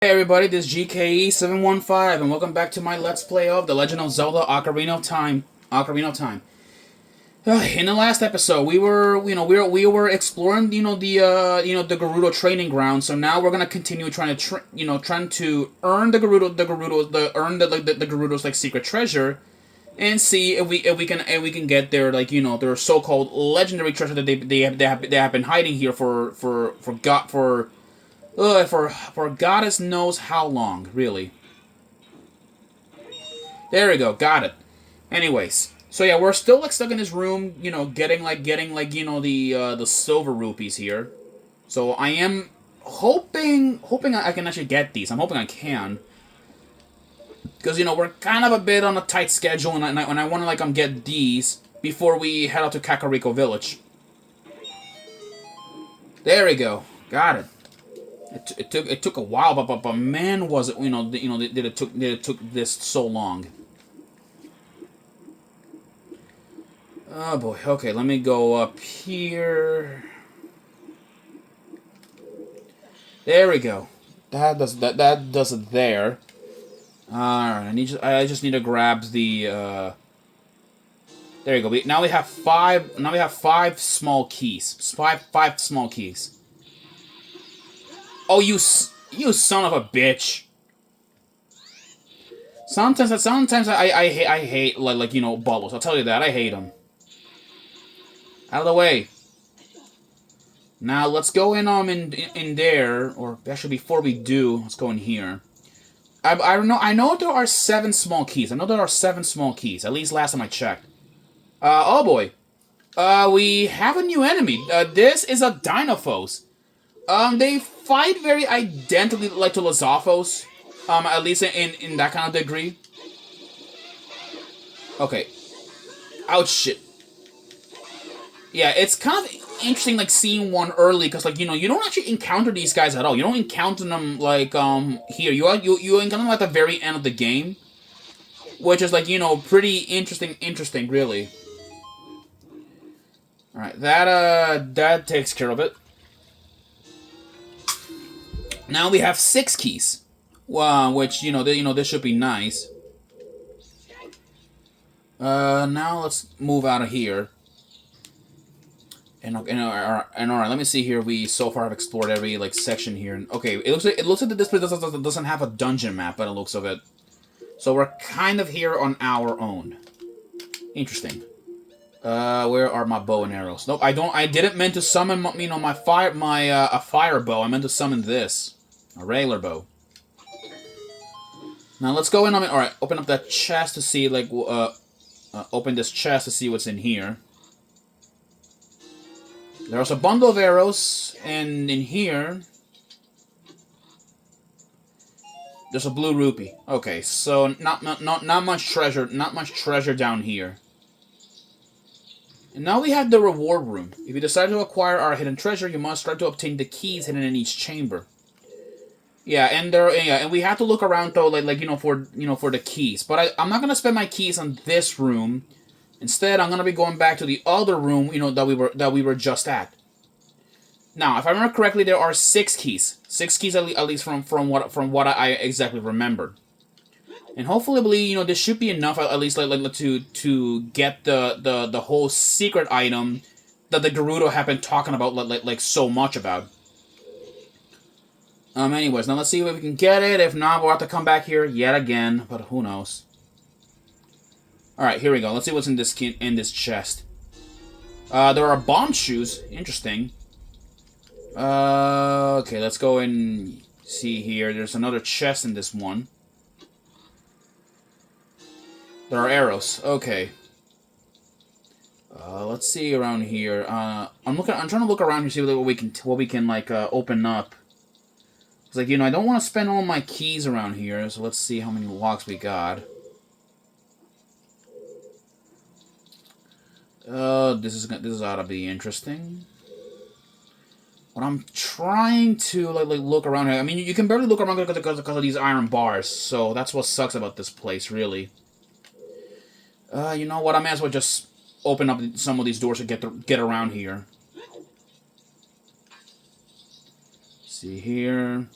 Hey everybody, this is GKE715, and welcome back to my Let's Play of The Legend of Zelda: Ocarina of Time. In the last episode, we were exploring, the Gerudo training ground. So now we're gonna continue trying to earn the Gerudo's like secret treasure, and see if we can get their so-called legendary treasure that they have been hiding here for goddess knows how long, really. There we go, got it. Anyways, so yeah, we're still like stuck in this room, getting the silver rupees here. So I am hoping I can actually get these. I'm hoping I can, because we're kind of a bit on a tight schedule, and I want to get these before we head out to Kakariko Village. There we go, got it. It took a while, but man, was it did it took this so long. Oh boy. Okay, let me go up here. There we go. That does it there. All right. I just need to grab the. There you go. Now we have five. Now we have five small keys. Five small keys. Oh, you son of a bitch! Sometimes I hate bubbles. I'll tell you that I hate them. Out of the way. Now let's go in there, or actually before we do, let's go in here. I know there are 7 small keys. I know there are 7 small keys. At least last time I checked. Oh boy. We have a new enemy. This is a Dinophos. They fight very identically like to Lazaphos. At least in that kind of degree. Okay. Ouch, shit. Yeah, it's kind of interesting, like, seeing one early, because, you don't actually encounter these guys at all. You don't encounter them, here. You encounter them at the very end of the game, which is, pretty interesting, really. Alright, that takes care of it. Now we have 6 keys, which, this should be nice. Now let's move out of here. And alright, let me see here. We so far have explored every section here. Okay, it looks like this place doesn't have a dungeon map by the looks of it. So we're kind of here on our own. Interesting. Where are my bow and arrows? Nope, I didn't mean to summon a fire bow. I meant to summon this, a regular bow. Now let's go in on it. All right, open up that chest to see open this chest to see what's in here. There's a bundle of arrows, and in here, there's a blue rupee. Okay, so not much treasure. Not much treasure down here. And now we have the reward room. If you decide to acquire our hidden treasure, you must try to obtain the keys hidden in each chamber. Yeah, and we have to look around though, for the keys. But I'm not gonna spend my keys on this room. Instead, I'm gonna be going back to the other room, that we were just at. Now, if I remember correctly, there are 6 keys. 6 keys at least from what I exactly remembered. And hopefully, this should be enough at least to get the whole secret item that the Gerudo have been talking about so much about. Anyways, now let's see if we can get it. If not, we'll have to come back here yet again. But who knows? All right, here we go. Let's see what's in this chest. There are bomb shoes. Interesting. Okay, let's go and see here. There's another chest in this one. There are arrows. Okay. Let's see around here. I'm trying to look around here, see what we can open up. It's I don't want to spend all my keys around here, so let's see how many locks we got. This ought to be interesting. But I'm trying to look around here. I mean, you can barely look around because of these iron bars, so that's what sucks about this place, really. You know what? I may as well just open up some of these doors to get around here. See here.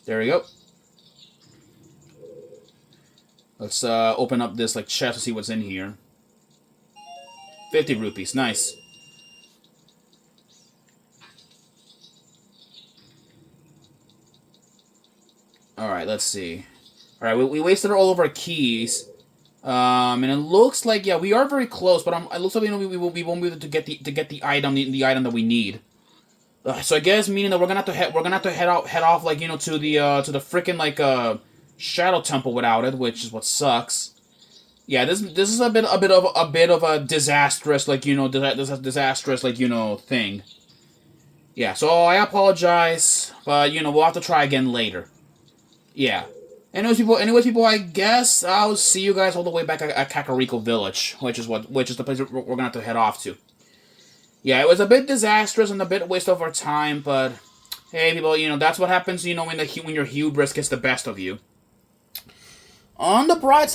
There we go. Let's open up this like chest to see what's in here. 50 rupees, nice. Alright, let's see. Alright, we wasted all of our keys. And it looks like, yeah, we are very close, but it looks like we won't be able to get the item that we need. So I guess meaning that we're gonna have to head off like to the freaking like Shadow Temple without it, which is what sucks. Yeah, this is a bit of a disastrous like disastrous like thing. Yeah, so I apologize, but we'll have to try again later. Yeah. Anyways, people, I guess I'll see you guys all the way back at Kakariko Village, which is the place we're gonna have to head off to. Yeah, it was a bit disastrous and a bit waste of our time, but hey, people, that's what happens, when your hubris gets the best of you. On the bright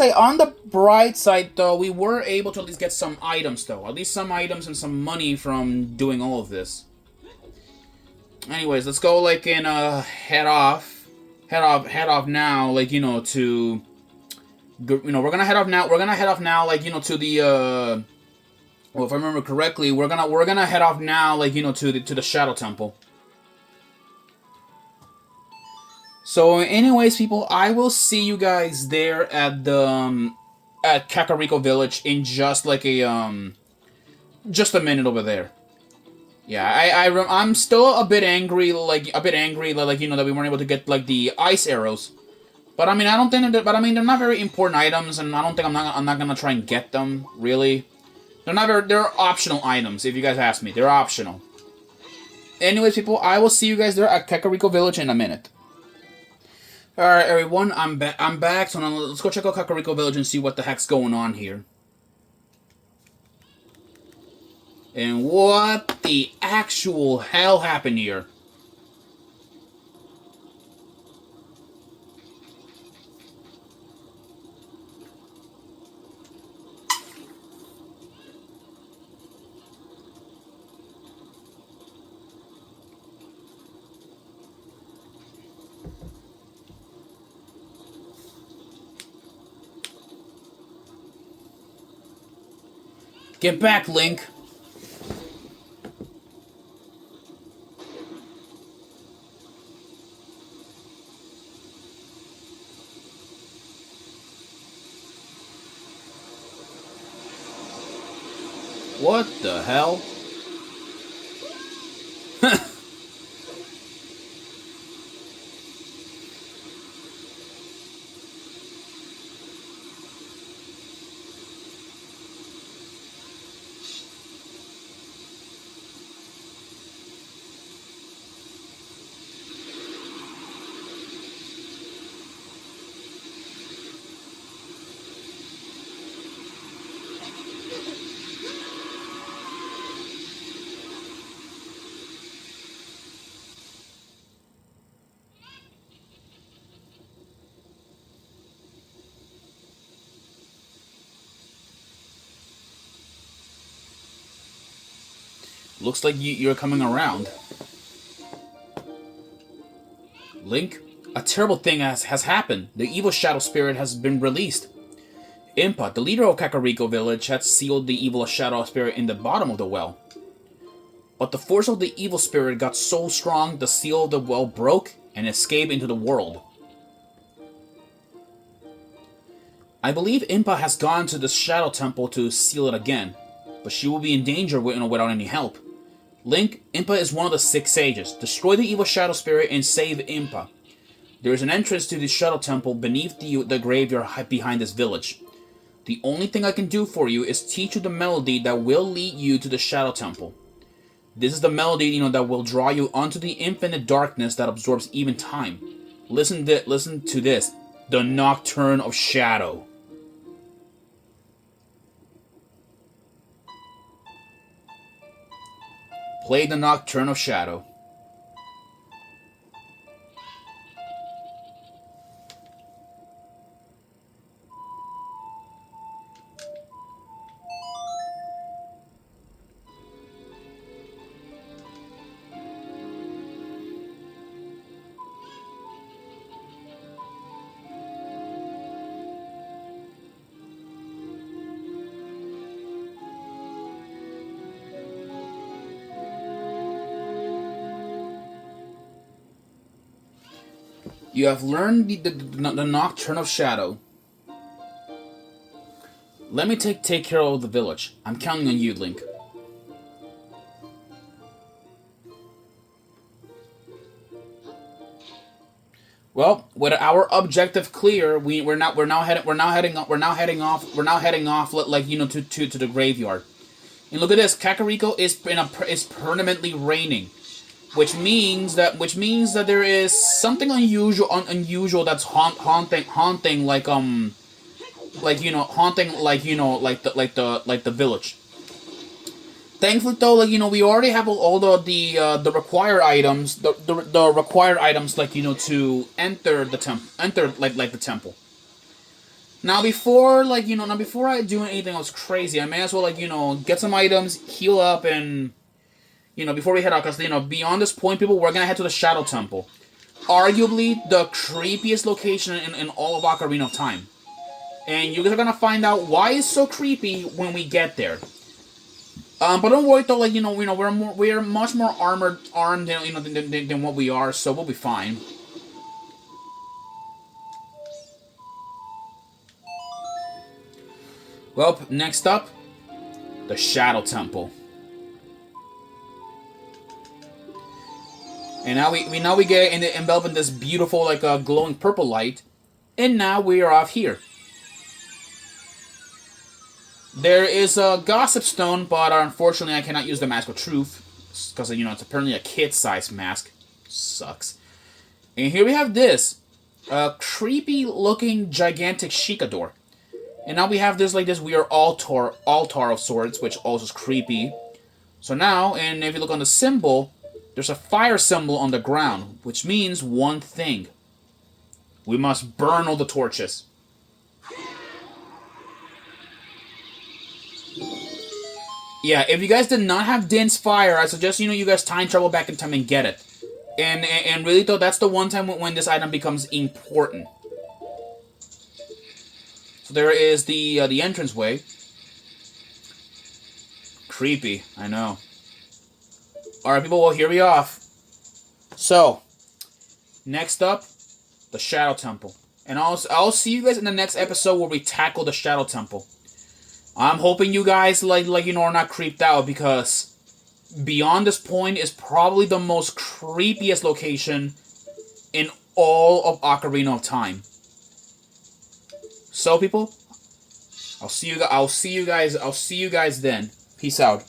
side, though, we were able to at least get some items, though. At least some items and some money from doing all of this. Anyways, let's go, like, and, head off now, like, to... we're gonna head off now, like, to the, well, if I remember correctly, we're gonna head off now, like, to the Shadow Temple. So, anyways, people, I will see you guys there at the at Kakariko Village in just like just a minute over there. Yeah, I'm still a bit angry, like that we weren't able to get like the ice arrows. But I mean, I don't think that, but I mean, they're not very important items, and I don't think I'm not gonna try and get them really. They're optional items, if you guys ask me. They're optional. Anyways, people, I will see you guys there at Kakariko Village in a minute. Alright, everyone, I'm back, so now let's go check out Kakariko Village and see what the heck's going on here. And what the actual hell happened here? Get back, Link! What the hell? Looks like you're coming around. Link, a terrible thing has happened. The evil shadow spirit has been released. Impa, the leader of Kakariko Village, had sealed the evil shadow spirit in the bottom of the well. But the force of the evil spirit got so strong, the seal of the well broke and escaped into the world. I believe Impa has gone to the Shadow Temple to seal it again, but she will be in danger without any help. Link, Impa is one of the 6 sages. Destroy the evil shadow spirit and save Impa. There is an entrance to the Shadow Temple beneath the graveyard behind this village. The only thing I can do for you is teach you the melody that will lead you to the Shadow Temple. This is the melody, that will draw you onto the infinite darkness that absorbs even time. Listen to this. The Nocturne of Shadow. Play the Nocturne of Shadow. You have learned the Nocturne of Shadow. Let me take care of the village. I'm counting on you, Link. Well, with our objective clear, we're now heading off like to the graveyard. And look at this, Kakariko is permanently raining, which means that there is something unusual that's haunting the village. Thankfully, though, we already have all the required items, the required items, to enter the the temple. Now, before I do anything else crazy, I may as well get some items, heal up, and before we head out, because beyond this point, people, we're gonna head to the Shadow Temple, arguably the creepiest location in all of Ocarina of Time, and you guys are gonna find out why it's so creepy when we get there. But don't worry though, we're much more armed than what we are, so we'll be fine. Well, next up, the Shadow Temple. And now we get enveloped in this beautiful glowing purple light, and now we are off here. There is a Gossip Stone, but unfortunately I cannot use the Mask of Truth, because, it's apparently a kid-sized mask. Sucks. And here we have this. A creepy-looking gigantic Shikador. And now we have this weird altar of sorts, which also is creepy. So now, and if you look on the symbol, there's a fire symbol on the ground, which means one thing. We must burn all the torches. Yeah, if you guys did not have Din's Fire, I suggest, you guys time travel back in time and get it. And really, though, that's the one time when this item becomes important. So there is the entranceway. Creepy, I know. Alright, people, well, here we off. So, next up, the Shadow Temple. And I'll see you guys in the next episode where we tackle the Shadow Temple. I'm hoping you guys are not creeped out, because beyond this point is probably the most creepiest location in all of Ocarina of Time. So, people, I'll see you guys then. Peace out.